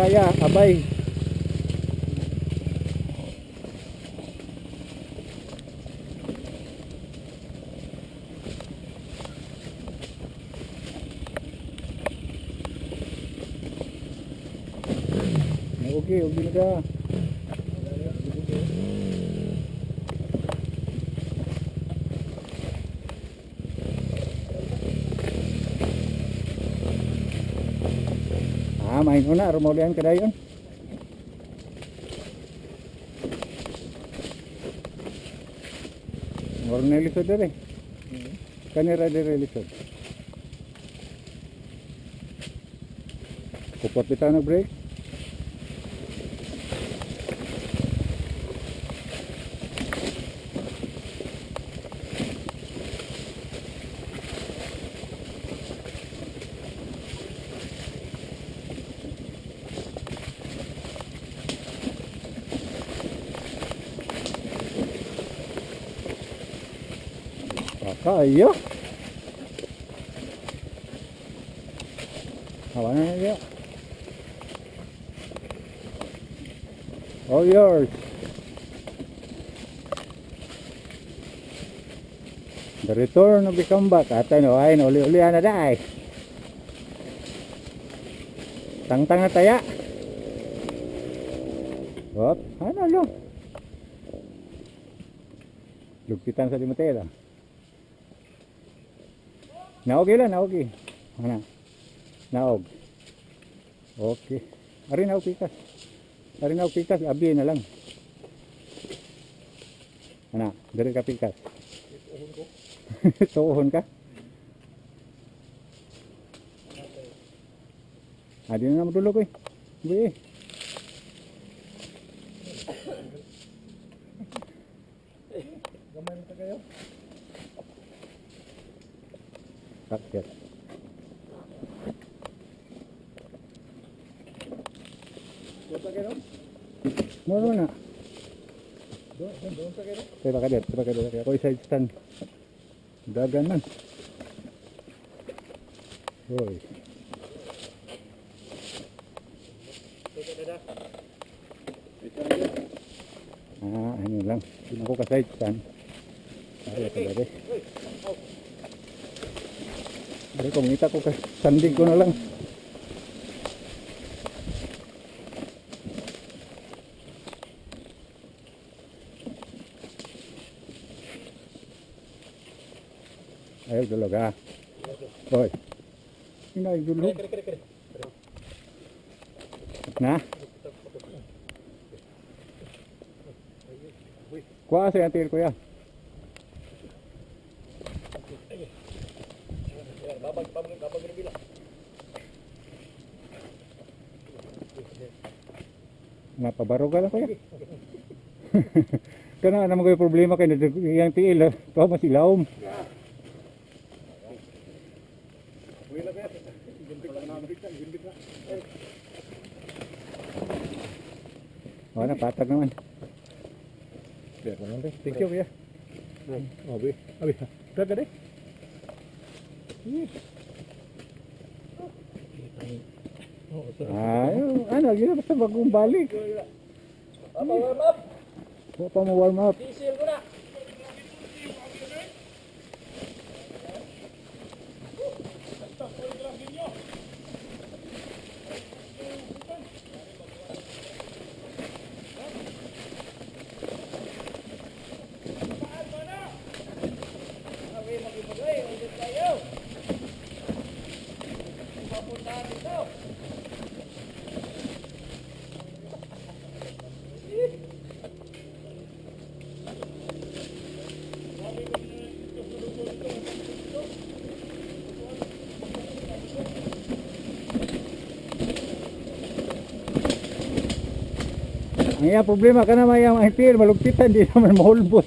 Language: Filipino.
kaya, abay. Okay, okay na ka. Main ko na, rumaulian ka dayon. Moron na lisod na rin. Kanira din lisod. Kupot kita nag-break. Kayo. Hawa na niya. All yours. The return of the comeback. Atay no, ay uli-uli na dai. Tang-tang na taya. Hop, ano lo? Lugpitan sa dimutera. Naog ilan, naog eh. Ano? Naog. Okay. Ari naog pikas. Ari naog pikas, abi na lang. Ano? Dari ka pikas. Tuhon ka? Adi na madulog eh. Uy. Gamay na kayo. Sakit. Moro na. Doon sa kayo. Kaya baka dit. Ako side stand. Dagan man. Hoy. Ano lang. Hindi ako ka side stand. Ay, pala rin. Dari kumita ko ka sandig ko na lang. Ayo dulog ha. Hoy. Inay dulog. Na? Kuha sa antir ko ya. Babag bila. Napabaruga lang ko ya. Kana na mga problema kay yang tiil, to masilawom. Oh, na patag naman. Thank you ya. Oh, abi. Daga deh. Ayo, ano, gila basta bagong balik. Warm up. Huwag pa mo warm up. Diesel ko na. Ang iya problema ka na mayang antir malugpitan di naman mahulbot.